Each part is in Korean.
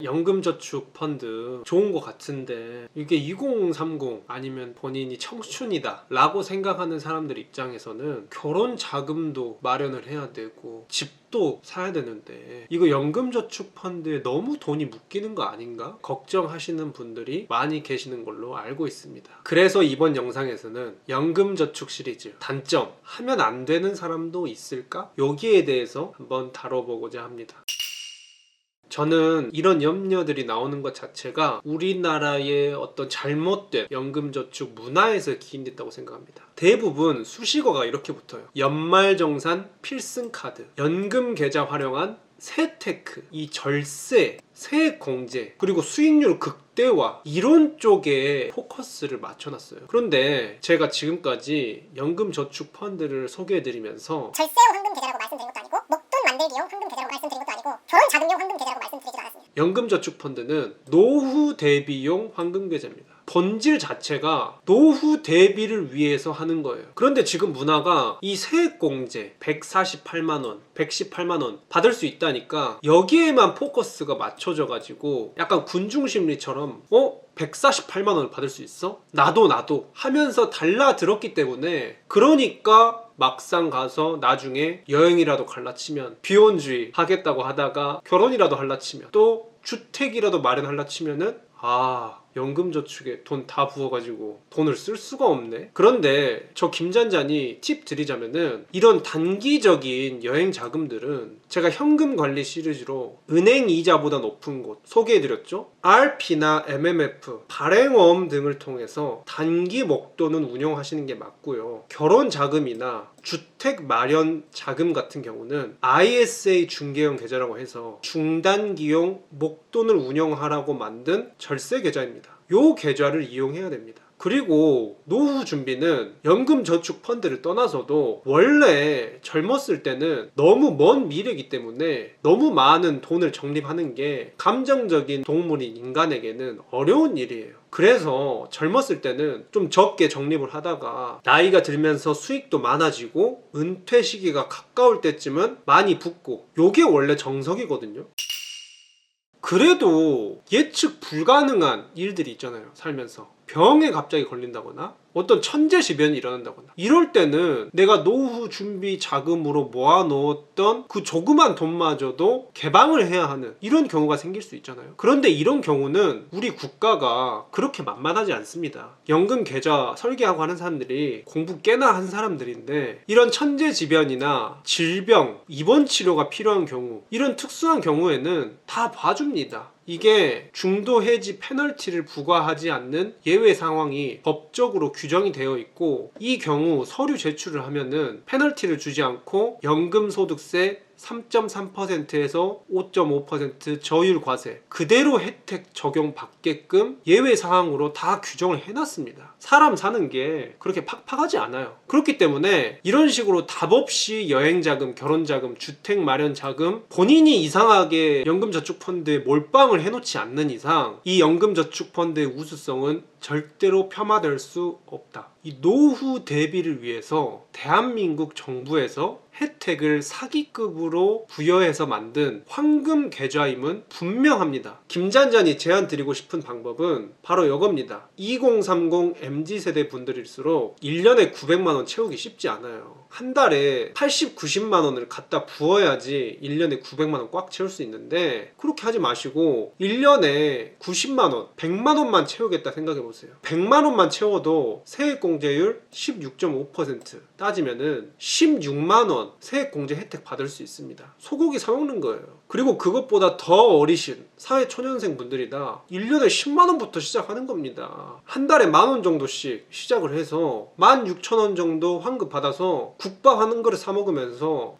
연금저축 펀드 좋은 것 같은데 이게 2030 아니면 본인이 청춘이다 라고 생각하는 사람들 입장에서는 결혼 자금도 마련을 해야 되고 집도 사야 되는데 이거 연금저축 펀드에 너무 돈이 묶이는 거 아닌가? 걱정하시는 분들이 많이 계시는 걸로 알고 있습니다. 그래서 이번 영상에서는 연금저축 시리즈 단점, 하면 안 되는 사람도 있을까? 여기에 대해서 한번 다뤄보고자 합니다. 저는 이런 염려들이 나오는 것 자체가 우리나라의 어떤 잘못된 연금저축 문화에서 기인됐다고 생각합니다. 대부분 수식어가 이렇게 붙어요. 연말정산 필승카드, 연금계좌 활용한 세테크, 이 절세, 세액공제, 그리고 수익률 극대화 이런 쪽에 포커스를 맞춰놨어요. 그런데 제가 지금까지 연금저축 펀드를 소개해드리면서 절세용 황금계좌라고 말씀드린 것도 아니고 목돈 만들기용 황금계좌라고 말씀드린 것도 아니고 결혼자금용 황금계좌라고 말씀드리지도 않았습니다. 연금저축 펀드는 노후 대비용 황금계좌입니다. 본질 자체가 노후 대비를 위해서 하는 거예요. 그런데 지금 문화가 이 세액공제 148만원, 118만원 받을 수 있다니까 여기에만 포커스가 맞춰져 가지고 약간 군중심리처럼 148만원을 받을 수 있어? 나도 하면서 달라들었기 때문에, 그러니까 막상 가서 나중에 여행이라도 갈라치면 비혼주의 하겠다고 하다가 결혼이라도 할라치면 또 주택이라도 마련할라 치면은 연금저축에 돈 다 부어가지고 돈을 쓸 수가 없네. 그런데 저 김잔잔이 팁 드리자면은 이런 단기적인 여행 자금들은 제가 현금관리 시리즈로 은행 이자보다 높은 곳 소개해드렸죠. RP나 MMF, 발행어음 등을 통해서 단기 목돈은 운용하시는 게 맞고요. 결혼자금이나 주택 마련 자금 같은 경우는 ISA 중개형 계좌라고 해서 중단기용 목돈을 운영하라고 만든 절세 계좌입니다. 요 계좌를 이용해야 됩니다. 그리고 노후 준비는 연금저축 펀드를 떠나서도 원래 젊었을 때는 너무 먼 미래이기 때문에 너무 많은 돈을 적립하는 게 감정적인 동물인 인간에게는 어려운 일이에요. 그래서 젊었을 때는 좀 적게 적립을 하다가 나이가 들면서 수익도 많아지고 은퇴 시기가 가까울 때쯤은 많이 붓고, 요게 원래 정석이거든요. 그래도 예측 불가능한 일들이 있잖아요. 살면서 병에 갑자기 걸린다거나 어떤 천재지변이 일어난다거나 이럴 때는 내가 노후 준비 자금으로 모아놓았던 그 조그만 돈마저도 개방을 해야 하는 이런 경우가 생길 수 있잖아요. 그런데 이런 경우는 우리 국가가 그렇게 만만하지 않습니다. 연금 계좌 설계하고 하는 사람들이 공부 꽤나 한 사람들인데 이런 천재지변이나 질병, 입원 치료가 필요한 경우, 이런 특수한 경우에는 다 봐줍니다. 이게 중도 해지 페널티를 부과하지 않는 예외 상황이 법적으로 규정이 되어 있고, 이 경우 서류 제출을 하면은 페널티를 주지 않고 연금소득세 3.3%에서 5.5% 저율 과세 그대로 혜택 적용받게끔 예외 사항으로 다 규정을 해놨습니다. 사람 사는 게 그렇게 팍팍하지 않아요. 그렇기 때문에 이런 식으로 답 없이 여행자금, 결혼자금, 주택 마련 자금 본인이 이상하게 연금저축펀드에 몰빵을 해놓지 않는 이상 이 연금저축펀드의 우수성은 절대로 폄하될 수 없다. 이 노후 대비를 위해서 대한민국 정부에서 혜택을 사기급으로 부여해서 만든 황금 계좌임은 분명합니다. 김잔잔이 제안드리고 싶은 방법은 바로 이겁니다. 2030 MZ세대 분들일수록 1년에 900만원 채우기 쉽지 않아요. 한 달에 80, 90만원을 갖다 부어야지 1년에 900만원 꽉 채울 수 있는데, 그렇게 하지 마시고 1년에 90만원, 100만원만 채우겠다 생각해보세요. 100만원만 채워도 세액공제율 16.5% 따지면은 16만원 세액공제 혜택 받을 수 있습니다. 소고기 사먹는 거예요. 그리고 그것보다 더 어리신 사회초년생 분들이다 1년에 10만원부터 시작하는 겁니다. 한 달에 만원 정도씩 시작을 해서 16,000원 정도 환급 받아서 국밥 한 그릇 사 먹으면서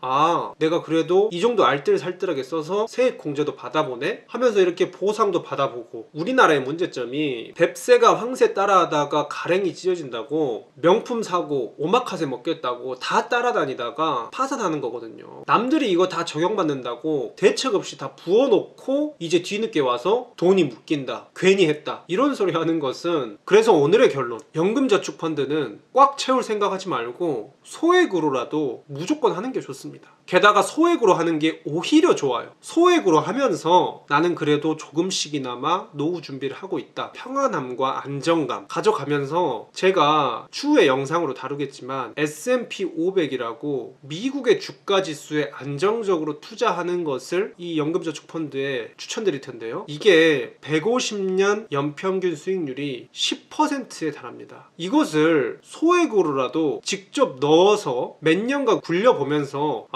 내가 그래도 이 정도 알뜰살뜰하게 써서 세액공제도 받아보네 하면서 이렇게 보상도 받아보고. 우리나라의 문제점이 뱁새가 황새 따라하다가 가랭이 찢어진다고 명품 사고 오마카세 먹겠다고 다 따라다니다가 파산하는 거거든요. 남들이 이거 다 적용받는다고 대책 없이 다 부어놓고 이제 뒤늦게 와서 돈이 묶인다, 괜히 했다, 이런 소리 하는 것은, 그래서 오늘의 결론, 연금저축펀드는 꽉 채울 생각하지 말고 소액으로라도 무조건 하는 게 좋습니다. 게다가 소액으로 하는 게 오히려 좋아요. 소액으로 하면서 나는 그래도 조금씩이나마 노후 준비를 하고 있다. 평안함과 안정감 가져가면서 제가 추후에 영상으로 다루겠지만 S&P 500이라고 미국의 주가 지수에 안정적으로 투자하는 것을 이 연금저축펀드에 추천드릴 텐데요. 이게 150년 연평균 수익률이 10%에 달합니다. 이것을 소액으로라도 직접 넣어서 몇 년간 굴려보면서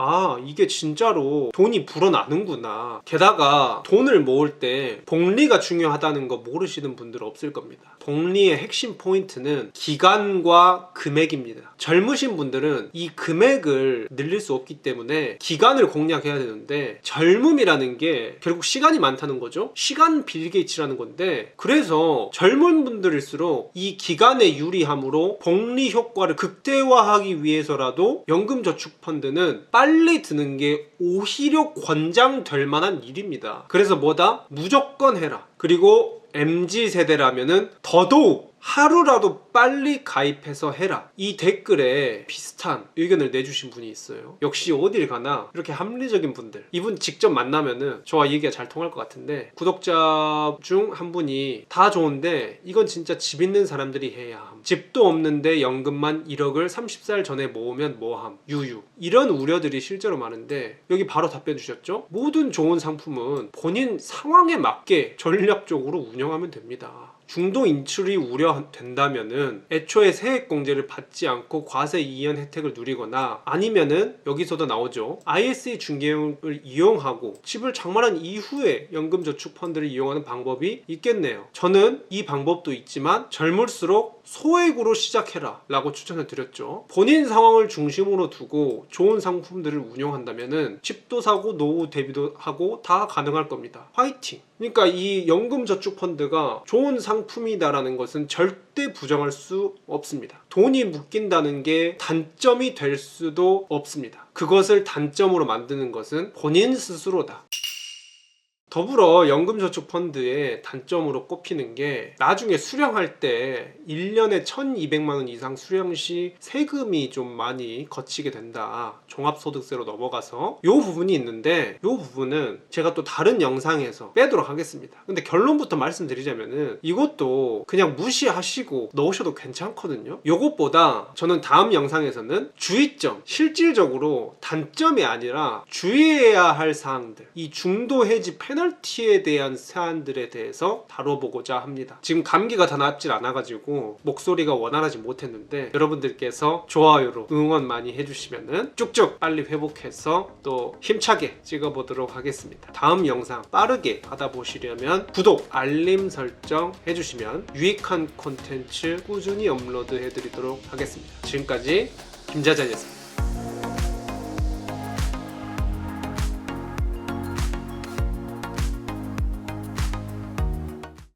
이게 진짜로 돈이 불어나는구나. 게다가 돈을 모을 때 복리가 중요하다는 거 모르시는 분들 없을 겁니다. 복리의 핵심 포인트는 기간과 금액입니다. 젊으신 분들은 이 금액을 늘릴 수 없기 때문에 기간을 공략해야 되는데 젊음이라는 게 결국 시간이 많다는 거죠. 시간 빌 게이츠라는 건데 그래서 젊은 분들일수록 이 기간의 유리함으로 복리 효과를 극대화하기 위해서라도 연금저축펀드는 빨리 드는 게 오히려 권장될 만한 일입니다. 그래서 뭐다? 무조건 해라. 그리고 MZ세대라면은 더더욱 하루라도 빨리 가입해서 해라. 이 댓글에 비슷한 의견을 내주신 분이 있어요. 역시 어딜 가나 이렇게 합리적인 분들, 이분 직접 만나면은 저와 얘기가 잘 통할 것 같은데, 구독자 중 한 분이 다 좋은데 이건 진짜 집 있는 사람들이 해야 함. 집도 없는데 연금만 1억을 30살 전에 모으면 뭐함. 유유. 이런 우려들이 실제로 많은데 여기 바로 답변 주셨죠? 모든 좋은 상품은 본인 상황에 맞게 전략적으로 운영하면 됩니다. 중도 인출이 우려된다면은 애초에 세액공제를 받지 않고 과세 이연 혜택을 누리거나, 아니면은 여기서도 나오죠, ISA 중개용을 이용하고 집을 장만한 이후에 연금저축펀드를 이용하는 방법이 있겠네요. 저는 이 방법도 있지만 젊을수록 소액으로 시작해라 라고 추천을 드렸죠. 본인 상황을 중심으로 두고 좋은 상품들을 운용한다면은 집도 사고 노후 대비도 하고 다 가능할 겁니다. 화이팅! 그러니까 이 연금저축펀드가 좋은 상품이다라는 것은 절대 부정할 수 없습니다. 돈이 묶인다는 게 단점이 될 수도 없습니다. 그것을 단점으로 만드는 것은 본인 스스로다. 더불어 연금저축펀드의 단점으로 꼽히는 게 나중에 수령할 때 1년에 1,200만원 이상 수령 시 세금이 좀 많이 거치게 된다. 종합소득세로 넘어가서 이 부분이 있는데, 이 부분은 제가 또 다른 영상에서 빼도록 하겠습니다. 근데 결론부터 말씀드리자면은 이것도 그냥 무시하시고 넣으셔도 괜찮거든요. 이것보다 저는 다음 영상에서는 주의점, 실질적으로 단점이 아니라 주의해야 할 사항들, 이 중도 해지 페널티에 대한 사안들에 대해서 다뤄보고자 합니다. 지금 감기가 다 낫질 않아가지고 목소리가 원활하지 못했는데 여러분들께서 좋아요로 응원 많이 해주시면은 쭉쭉 빨리 회복해서 또 힘차게 찍어보도록 하겠습니다. 다음 영상 빠르게 받아보시려면 구독, 알림 설정 해주시면 유익한 콘텐츠 꾸준히 업로드 해드리도록 하겠습니다. 지금까지 김자찬이었습니다.